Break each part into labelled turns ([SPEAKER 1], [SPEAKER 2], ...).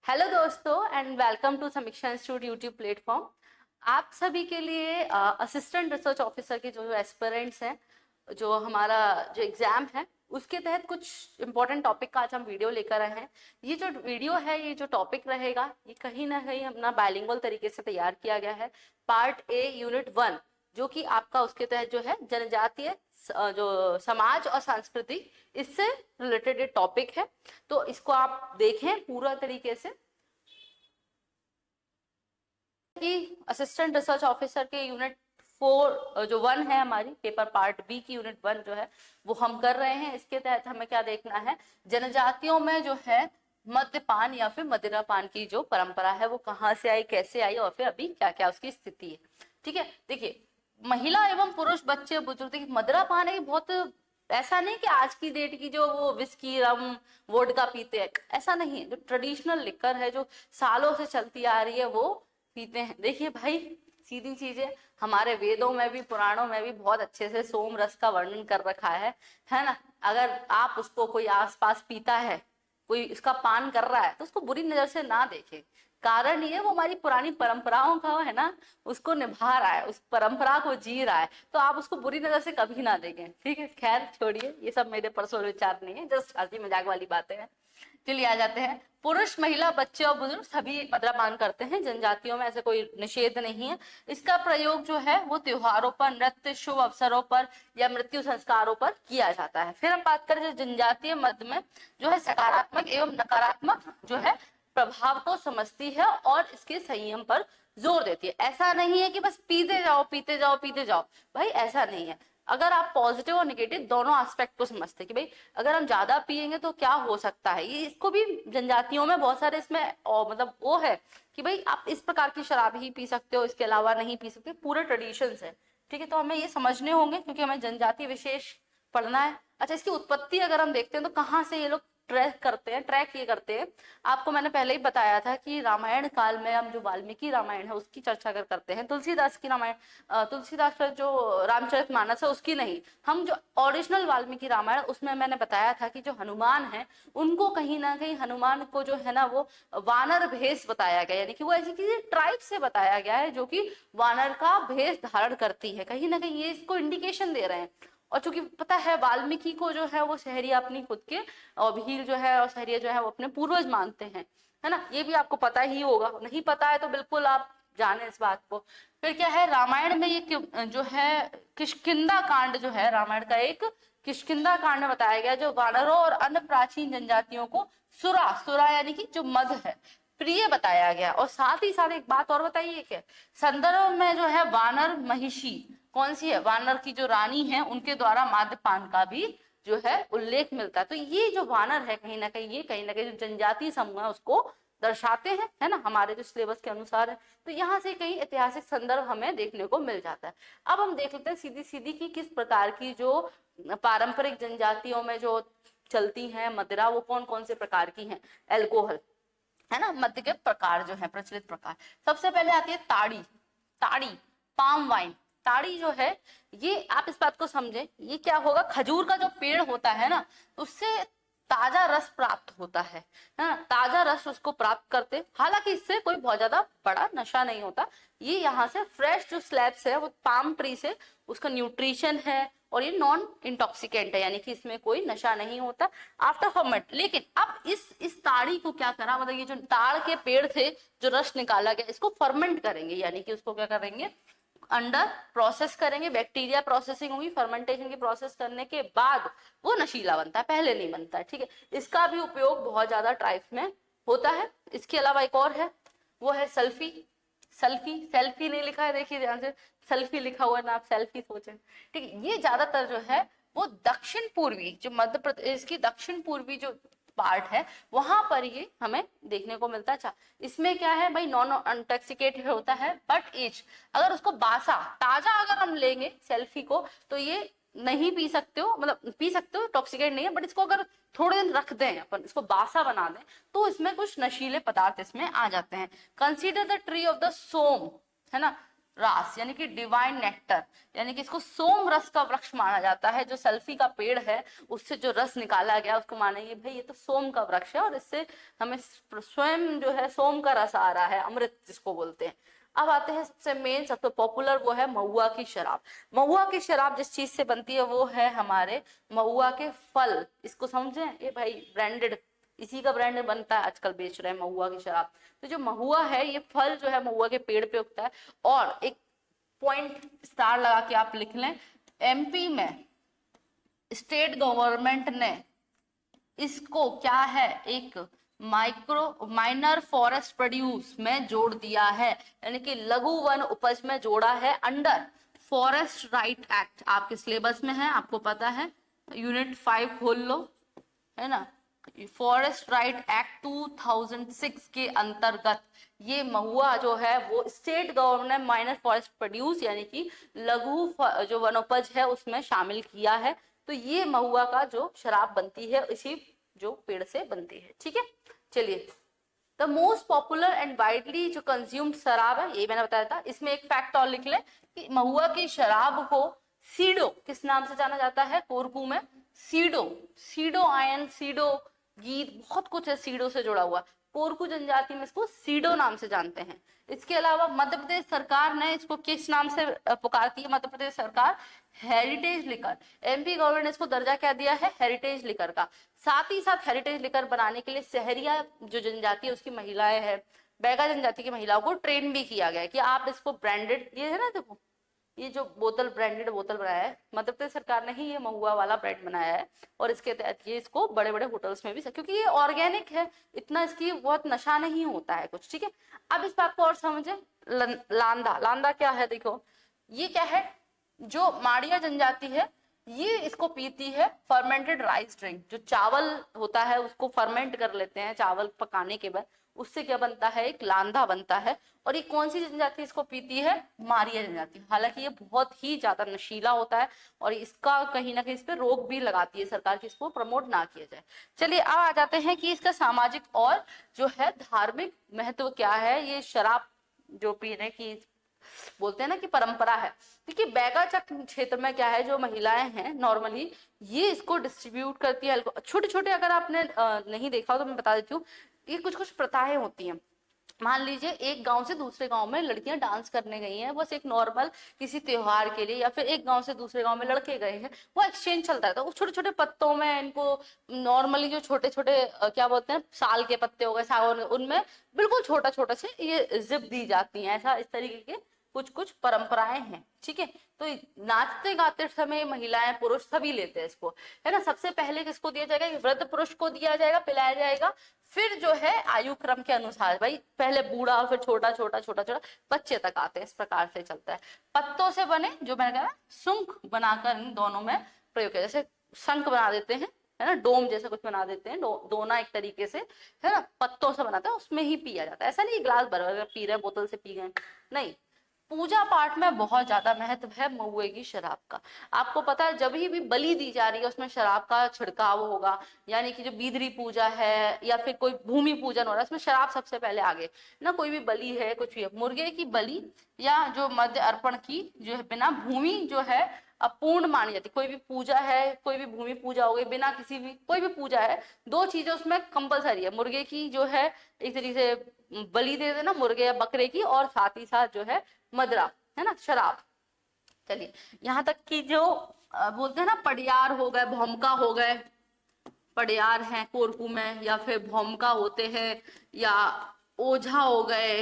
[SPEAKER 1] Hello दोस्तों and welcome to समीक्षा institute YouTube platform. आप सभी के लिए असिस्टेंट रिसर्च ऑफिसर के जो एस्पिरेंट्स हैं, जो हमारा जो एग्जाम है उसके तहत कुछ इम्पोर्टेंट टॉपिक का आज हम वीडियो लेकर आए हैं। ये जो वीडियो है, ये जो टॉपिक रहेगा, ये कहीं ना कहीं अपना बाइलिंगुअल तरीके से तैयार किया गया है। पार्ट ए यूनिट 1 जो कि आपका उसके तहत जो है जनजातीय जो समाज और संस्कृति, इससे रिलेटेड ये टॉपिक है। तो इसको आप देखें पूरा तरीके से कि असिस्टेंट रिसर्च ऑफिसर के यूनिट 4 जो 1 है, हमारी पेपर पार्ट बी की यूनिट 1 जो है वो हम कर रहे हैं। इसके तहत हमें क्या देखना है, जनजातियों में जो है मद्यपान या फिर मदिरापान की जो परंपरा है वो कहाँ से आई, कैसे आई और फिर अभी क्या क्या उसकी स्थिति है। ठीक है, देखिए, महिला एवं पुरुष, बच्चे, बुजुर्ग, देखिए मदिरापान है बहुत, ऐसा नहीं कि आज की डेट की जो वो विस्की रम वोडका पीते हैं, ऐसा नहीं है। जो ट्रेडिशनल लिकर है, जो सालों से चलती आ रही है, वो पीते हैं। देखिए भाई, सीधी चीजें हमारे वेदों में भी पुराणों में भी बहुत अच्छे से सोम रस का वर्णन कर रखा है ना। अगर आप उसको कोई आसपास पीता है, कोई इसका पान कर रहा है, तो उसको बुरी नजर से ना देखे। कारण ये वो हमारी पुरानी परंपराओं का है ना, उसको निभा रहा है, उस परंपरा को जी रहा है, तो आप उसको बुरी नजर से कभी ना देखें। ठीक है, खैर छोड़िए, ये सब मेरे पर्सनल विचार नहीं है, जस्ट हंसी मजाक वाली बातें हैं। चलिए आ जाते हैं। पुरुष, महिला, बच्चे और बुजुर्ग सभी मद्यपान करते हैं। जनजातियों में ऐसे कोई निषेध नहीं है। इसका प्रयोग जो है वो त्योहारों पर, नृत्य, शुभ अवसरों पर या मृत्यु संस्कारों पर किया जाता है। फिर हम बात करें जनजातीय मद में जो है सकारात्मक एवं नकारात्मक जो है प्रभाव को समझती है और इसके संयम पर जोर देती है। ऐसा नहीं है कि बस पीते जाओ पीते जाओ पीते जाओ, भाई ऐसा नहीं है। अगर आप पॉजिटिव और नेगेटिव दोनों एस्पेक्ट को समझते हैं कि भाई अगर हम ज्यादा पिएंगे तो क्या हो सकता है, ये इसको भी जनजातियों में बहुत सारे इसमें मतलब वो है कि भाई आप इस प्रकार की शराब ही पी सकते हो, इसके अलावा नहीं पी सकते, पूरे ट्रेडिशंस है। ठीक है, तो हमें ये समझने होंगे क्योंकि हमें जनजाति विशेष पढ़ना है। अच्छा, इसकी उत्पत्ति अगर हम देखते हैं तो कहाँ से ये लोग ट्रैक ये करते हैं। आपको मैंने पहले ही बताया था कि रामायण काल में हम जो वाल्मीकि रामायण है उसकी चर्चा अगर करते हैं, तुलसीदास की रामायण, तुलसीदास का जो रामचरितमानस है उसकी नहीं, हम जो ओरिजिनल वाल्मीकि रामायण, उसमें मैंने बताया था कि जो हनुमान है उनको कहीं ना कहीं, हनुमान को जो है ना वो वानर भेष बताया गया, यानी कि वो ऐसी किसी ट्राइब से बताया गया है जो कि वानर का भेष धारण करती है। कहीं ना कहीं ये इसको इंडिकेशन दे रहे हैं। और चूंकि पता है वाल्मीकि को जो है वो शहरिया अपनी खुद के, और भील जो है और शहरिया जो है वो अपने पूर्वज मानते हैं, है ना। ये भी आपको पता ही होगा, नहीं पता है तो बिल्कुल आप जाने इस बात को। फिर क्या है, रामायण में ये जो है किष्किंधा कांड जो है, रामायण का एक किष्किंधा कांड में बताया गया, जो वानरों और अन्य प्राचीन जनजातियों को सुरा, सुरा यानी कि जो मद है, प्रिय बताया गया। और साथ ही साथ एक बात और बताइए, क्या संदर्भ में जो है वानर महिषी, कौन सी है, वानर की जो रानी है, उनके द्वारा मद्यपान का भी जो है उल्लेख मिलता है। तो ये जो वानर है कहीं ना कहीं, ये कहीं ना कहीं जो जनजातीय समूह है उसको दर्शाते हैं, है ना, हमारे जो सिलेबस के अनुसार है। तो यहाँ से कहीं ऐतिहासिक संदर्भ हमें देखने को मिल जाता है। अब हम देख लेते हैं सीधी सीधी की किस प्रकार की जो पारंपरिक जनजातियों में जो चलती है मदिरा, वो कौन कौन से प्रकार की है, एल्कोहल, है ना, मद्य के प्रकार जो है, प्रचलित प्रकार। सबसे पहले आती है ताड़ी। ताड़ी, पाम वाइन। ताड़ी जो है, ये आप इस बात को समझे, ये क्या होगा, खजूर का जो पेड़ होता है ना, उससे ताजा रस प्राप्त होता है ना, ताजा रस उसको प्राप्त करते। हालांकि इससे कोई बहुत ज्यादा बड़ा नशा नहीं होता। ये यहाँ से फ्रेश जो स्लैब्स है वो पाम ट्री से, उसका न्यूट्रिशन है और ये नॉन इंटॉक्सिकेंट है, यानी कि इसमें कोई नशा नहीं होता आफ्टर फर्मेंट। लेकिन अब इस ताड़ी को क्या करा, मतलब ये जो ताड़ के पेड़ थे जो रस निकाला गया, इसको फर्मेंट करेंगे, यानी कि उसको क्या करेंगे, अंडर प्रोसेस करेंगे, बैक्टीरिया प्रोसेसिंग होगी, फर्मेंटेशन की प्रोसेस करने के बाद वो नशीला बनता है, पहले नहीं बनता है। ठीक है, इसका भी उपयोग बहुत ज्यादा ट्राइब्स में होता है। इसके अलावा एक और है, वो है सल्फी। सल्फी, सेल्फी नहीं लिखा है, देखिए ध्यान से, सल्फी लिखा हुआ है ना, आप सेल्फी सोचे। ठीक है, ये ज्यादातर जो है वो दक्षिण पूर्वी, जो मध्य प्रदेश की दक्षिण पूर्वी जो पार्ट है वहां पर ये हमें देखने को मिलता है। अच्छा, इसमें क्या है भाई, नॉन इंटॉक्सिकेटेड होता है, बट एज, अगर उसको बासा ताजा अगर हम लेंगे सेल्फी को, तो ये नहीं पी सकते हो, मतलब पी सकते हो, टॉक्सिकेट नहीं है, बट इसको अगर थोड़े दिन रख दें अपन, इसको बासा बना दें, तो इसमें कुछ नशीले पदार्थ इसमें आ जाते हैं। Consider the tree of the सोम, है ना, रास यानी कि डिवाइन नेक्टर, यानी कि इसको सोम रस का वृक्ष माना जाता है। जो सल्फी का पेड़ है उससे जो रस निकाला गया उसको मानेंगे भाई ये तो सोम का वृक्ष है और इससे हमें स्वयं जो है सोम का रस आ रहा है, अमृत जिसको बोलते हैं। अब आते हैं सबसे मेन, सबसे पॉपुलर, वो है महुआ की शराब। महुआ की शराब जिस चीज से बनती है वो है हमारे महुआ के फल। इसको समझे, ये भाई ब्रांडेड, इसी का ब्रांड बनता है आजकल, बेच रहे हैं महुआ की शराब। तो जो महुआ है ये फल जो है महुआ के पेड़ पे उगता है। और एक पॉइंट स्टार लगा के आप लिख लें, एमपी में स्टेट गवर्नमेंट ने इसको क्या है, एक माइनर फॉरेस्ट प्रोड्यूस में जोड़ दिया है, यानी कि लघु वन उपज में जोड़ा है अंडर फॉरेस्ट राइट एक्ट। आपके सिलेबस में है, आपको पता है, यूनिट 5 खोल लो, है ना। फॉरेस्ट राइट एक्ट 2006 के अंतर्गत ये महुआ जो है वो स्टेट गवर्नमेंट ने माइनर फॉरेस्ट प्रोड्यूस यानी कि लघु जो वनोपज है उसमें शामिल किया है। तो ये महुआ का जो शराब बनती है इसी जो पेड़ से बनती है, ठीक है। चलिए, the most popular and widely जो कंज्यूम्ड शराब है, ये मैंने बताया था। इसमें एक फैक्ट और लिख ले कि महुआ की शराब को सीडो किस नाम से जाना जाता है, कोरकू में सीडो, सीडो आयन, सीडो गीत, बहुत कुछ है सीडो से जुड़ा हुआ। कोरकू जनजाति में इसको सीडो नाम से जानते हैं। इसके अलावा मध्य प्रदेश सरकार ने इसको किस नाम से पुकारती है, मध्य प्रदेश सरकार हेरिटेज लिकर। एमपी गवर्नमेंट ने इसको दर्जा क्या दिया है, हेरिटेज लिकर का। साथ ही साथ हेरिटेज लिकर बनाने के लिए सहरिया जो जनजाति है उसकी महिलाएं हैं, बैगा जनजाति की महिलाओं को ट्रेन भी किया गया है कि आप इसको ब्रांडेड, ये है ना देखो, ये जो बोतल ब्रांडेड बोतल बनाया है मध्य प्रदेश सरकार ने ही, ये महुआ वाला ब्रांड बनाया है। और इसके तहत ये इसको बड़े बड़े होटल्स में भी, क्योंकि ये ऑर्गेनिक है, इतना इसकी बहुत नशा नहीं होता है कुछ, ठीक है। अब इस बात को और समझे, लांदा, लांदा क्या है, देखो ये क्या है, जो माड़िया जनजाति है ये इसको पीती है फर्मेंटेड राइस ड्रिंक। जो चावल होता है उसको फर्मेंट कर लेते हैं चावल पकाने के बाद, उससे क्या बनता है, एक लांधा बनता है। और ये कौन सी जनजाति इसको पीती है, मारिया जनजाति। हालांकि ये बहुत ही ज्यादा नशीला होता है और इसका कहीं ना कहीं इस पे रोक भी लगाती है सरकार की इसको प्रमोट ना किया जाए। चलिए अब आ जाते हैं कि इसका सामाजिक और जो है धार्मिक महत्व क्या है। ये शराब जो पीने की बोलते हैं ना कि परंपरा है, देखिए बैगाचक क्षेत्र में क्या है, जो महिलाएं हैं नॉर्मली ये इसको डिस्ट्रीब्यूट करती है। छोटे छोटे, अगर आपने नहीं देखा हो तो मैं बता देती हूँ, ये कुछ कुछ प्रथाएं होती हैं। मान लीजिए एक गांव से दूसरे गांव में लड़कियां डांस करने गई हैं, बस एक नॉर्मल किसी त्योहार के लिए, या फिर एक गांव से दूसरे गांव में लड़के गए हैं, वो एक्सचेंज चलता है। तो उस छोटे छोटे पत्तों में इनको नॉर्मली जो छोटे छोटे क्या बोलते हैं, साल के पत्ते हो गए, सागौन, उनमें बिल्कुल छोटा छोटा से ये जिप दी जाती हैं। ऐसा इस तरीके के कुछ कुछ परंपराएं हैं, ठीक है। तो नाचते गाते समय महिलाएं पुरुष सभी लेते हैं इसको, है ना। सबसे पहले किसको दिया जाएगा, वृद्ध पुरुष को दिया जाएगा, पिलाया जाएगा। फिर जो है आयु क्रम के अनुसार, भाई पहले बूढ़ा, फिर छोटा छोटा छोटा छोटा बच्चे तक आते हैं, इस प्रकार से चलता है। पत्तों से बने, जो मैंने कहा सुंख बनाकर इन दोनों में प्रयोग किया, जैसे शंख बना देते हैं, है ना, डोम जैसा कुछ बना देते हैं, दोना एक तरीके से, है ना, पत्तों से बनाते हैं, उसमें ही पिया जाता है। ऐसा नहीं गिलास भर भर पी रहे, बोतल से पी गए, नहीं। पूजा पाठ में बहुत ज्यादा महत्व है महुए की शराब का। आपको पता है जब भी बलि दी जा रही है उसमें शराब का छिड़काव होगा, यानी कि जो बीदरी पूजा है या फिर कोई भूमि पूजन हो रहा है उसमें शराब सबसे पहले आगे ना। कोई भी बलि है, कुछ भी है, मुर्गे की बलि या जो मध्य अर्पण की जो है बिना भूमि जो है अपूर्ण मानी जाती। कोई भी पूजा है, कोई भी भूमि पूजा हो गई, बिना किसी भी कोई भी पूजा है, दो चीजें उसमें कंपलसरी है। मुर्गे की जो है एक तरीके से बलि दे देना मुर्गे या बकरे की, और साथ ही साथ जो है मदरा, है ना, शराब। चलिए यहाँ तक कि जो बोलते हैं ना पड़ियार हो गए, भौमका हो गए, पड़ियार हैं कोरकू में, या फिर भौमका होते हैं, या ओझा हो गए,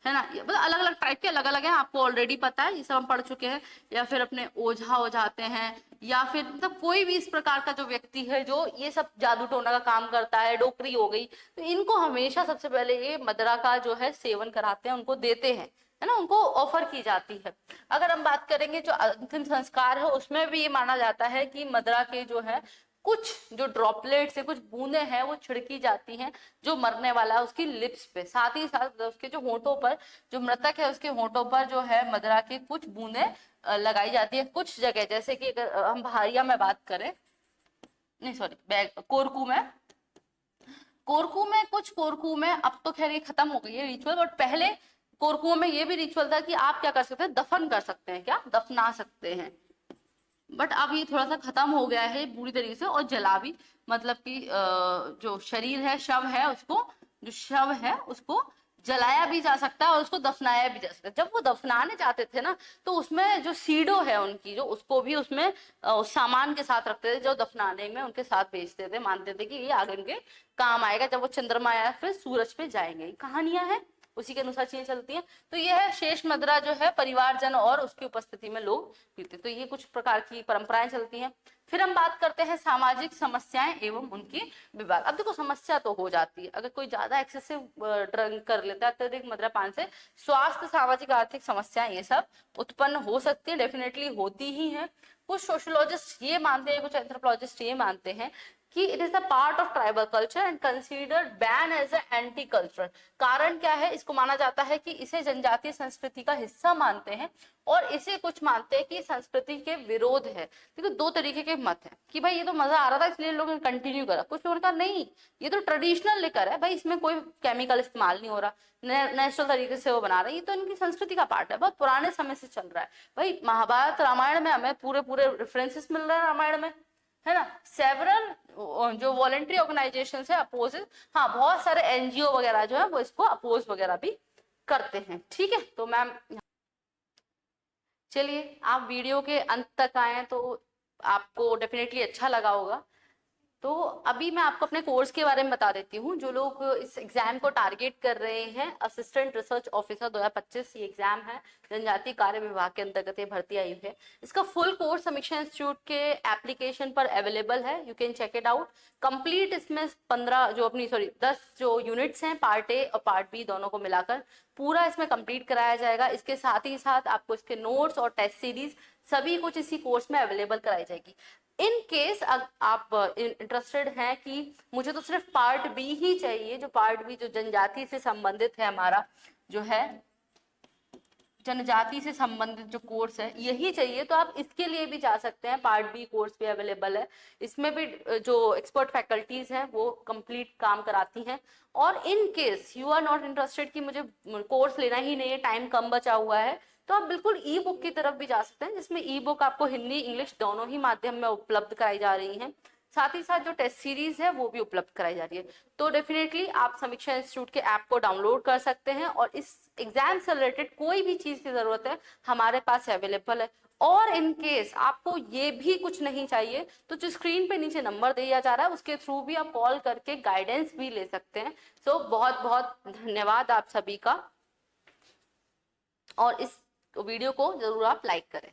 [SPEAKER 1] है ना, ये मतलब अलग अलग टाइप के अलग अलग हैं, आपको ऑलरेडी पता है, ये सब हम पढ़ चुके हैं। या फिर अपने ओझा हो जाते हैं, या फिर मतलब कोई भी इस प्रकार का जो व्यक्ति है जो ये सब जादू टोना का काम करता है, डोकरी हो गई, तो इनको हमेशा सबसे पहले ये मदरा का जो है सेवन कराते हैं, उनको देते हैं, है ना, उनको ऑफर की जाती है। अगर हम बात करेंगे जो अंतिम संस्कार है उसमें भी ये माना जाता है कि मदरा के जो है कुछ जो ड्रॉपलेट्स है, कुछ बूंदे हैं, वो छिड़की जाती हैं जो मरने वाला है उसकी लिप्स पे। साथ ही साथ उसके जो होंठों पर, जो मृतक है उसके होंठों पर जो है मदरा की कुछ बूंदे लगाई जाती है कुछ जगह। जैसे कि अगर हम भारिया में बात करें, नहीं सॉरी कोरकू में, कोरकू में कुछ, कोरकू में अब तो खैर ये खत्म हो गई है रिचुअल, बट पहले कोरकुओं में ये भी रिचुअल था कि आप क्या कर सकते हैं, दफन कर सकते हैं, क्या दफना सकते हैं। बट अब ये थोड़ा सा खत्म हो गया है पूरी तरीके से। और जला भी, मतलब कि जो शरीर है, शव है, उसको, जो शव है उसको जलाया भी जा सकता है और उसको दफनाया भी जा सकता है। जब वो दफनाने जाते थे ना, तो उसमें जो सीडो है उनकी, जो उसको भी उसमें उस सामान के साथ रखते थे जो दफनाने में उनके साथ भेजते थे। मानते थे कि ये आगे उनके काम आएगा जब वो चंद्रमा या फिर सूरज पे जाएंगे। कहानियां हैं, उसी के अनुसार चीजें चलती हैं। तो ये है शेष मदरा जो है परिवारजन और उसकी उपस्थिति में लोग पीते। तो ये कुछ प्रकार की परंपराएं चलती हैं। फिर हम बात करते हैं सामाजिक समस्याएं एवं उनके विवाद। अब देखो समस्या तो हो जाती है, अगर कोई ज्यादा एक्सेसिव ड्रिंक कर लेता है, अत्यधिक मद्यपान से स्वास्थ्य, सामाजिक, आर्थिक समस्याएं ये सब उत्पन्न हो सकती है, डेफिनेटली होती ही है। कुछ सोशोलॉजिस्ट ये मानते हैं, कुछ एंथ्रोपोलॉजिस्ट ये मानते हैं कि it is a part of tribal culture and considered ban as a anti cultural. कारण क्या है, इसको माना जाता है कि इसे जनजातीय संस्कृति का हिस्सा मानते हैं और इसे कुछ मानते हैं कि संस्कृति के विरोध है। देखो दो तरीके के मत हैं कि भाई ये तो मजा आ रहा था इसलिए लोगों ने कंटिन्यू करा। कुछ लोगों ने कहा नहीं, ये तो ट्रेडिशनल लिकर है भाई, इसमें कोई केमिकल इस्तेमाल नहीं हो रहा, नेचुरल तरीके से वो बना रहे हैं, ये तो इनकी संस्कृति का पार्ट है, बहुत पुराने समय से चल रहा है। भाई महाभारत रामायण में हमें पूरे पूरे रेफरेंसेस मिल रहे हैं रामायण में, है ना। सेवरल जो वॉलेंट्री ऑर्गेनाइजेशन है अपोज, हाँ बहुत सारे एनजीओ वगैरह जो है वो इसको अपोज वगैरह भी करते हैं। ठीक है, तो मैम चलिए आप वीडियो के अंत तक आए तो आपको डेफिनेटली अच्छा लगा होगा। तो अभी मैं आपको अपने कोर्स के बारे में बता देती हूँ। जो लोग इस एग्जाम को टारगेट कर रहे हैं, असिस्टेंट रिसर्च ऑफिसर 2025 ये एग्जाम है, जनजातीय कार्य विभाग के अंतर्गत ये भर्ती आई है। इसका फुल कोर्स समीक्षा इंस्टीट्यूट के एप्लीकेशन पर अवेलेबल है, you can check it out. Complete इसमें 15 जो अपनी 10 जो यूनिट्स हैं, पार्ट ए और पार्ट बी दोनों को मिलाकर पूरा इसमें कंप्लीट कराया जाएगा। इसके साथ ही साथ आपको इसके नोट्स और टेस्ट सीरीज सभी कुछ इसी कोर्स में अवेलेबल कराई जाएगी। इन केस आप इंटरेस्टेड हैं कि मुझे तो सिर्फ पार्ट बी ही चाहिए, जो पार्ट बी जो जनजाति से संबंधित है, हमारा जो है जनजाति से संबंधित जो कोर्स है यही चाहिए, तो आप इसके लिए भी जा सकते हैं। पार्ट बी कोर्स भी अवेलेबल है, इसमें भी जो एक्सपर्ट फैकल्टीज हैं वो कंप्लीट काम कराती हैं। और in case you are not interested कि मुझे कोर्स लेना ही नहीं है, टाइम कम बचा हुआ है, तो आप बिल्कुल ई बुक की तरफ भी जा सकते हैं, जिसमें ई बुक आपको हिंदी इंग्लिश दोनों ही माध्यम में उपलब्ध कराई जा रही हैं। साथ ही साथ जो टेस्ट सीरीज है वो भी उपलब्ध कराई जा रही है। तो डेफिनेटली आप समीक्षा इंस्टीट्यूट के ऐप को डाउनलोड कर सकते हैं और इस एग्जाम से रिलेटेड कोई भी चीज की जरूरत है हमारे पास अवेलेबल है। और इन केस आपको ये भी कुछ नहीं चाहिए तो जो स्क्रीन पे नीचे नंबर दिया जा रहा है उसके थ्रू भी आप कॉल करके गाइडेंस भी ले सकते हैं। सो बहुत बहुत धन्यवाद आप सभी का, और इस वीडियो को जरूर आप लाइक करें।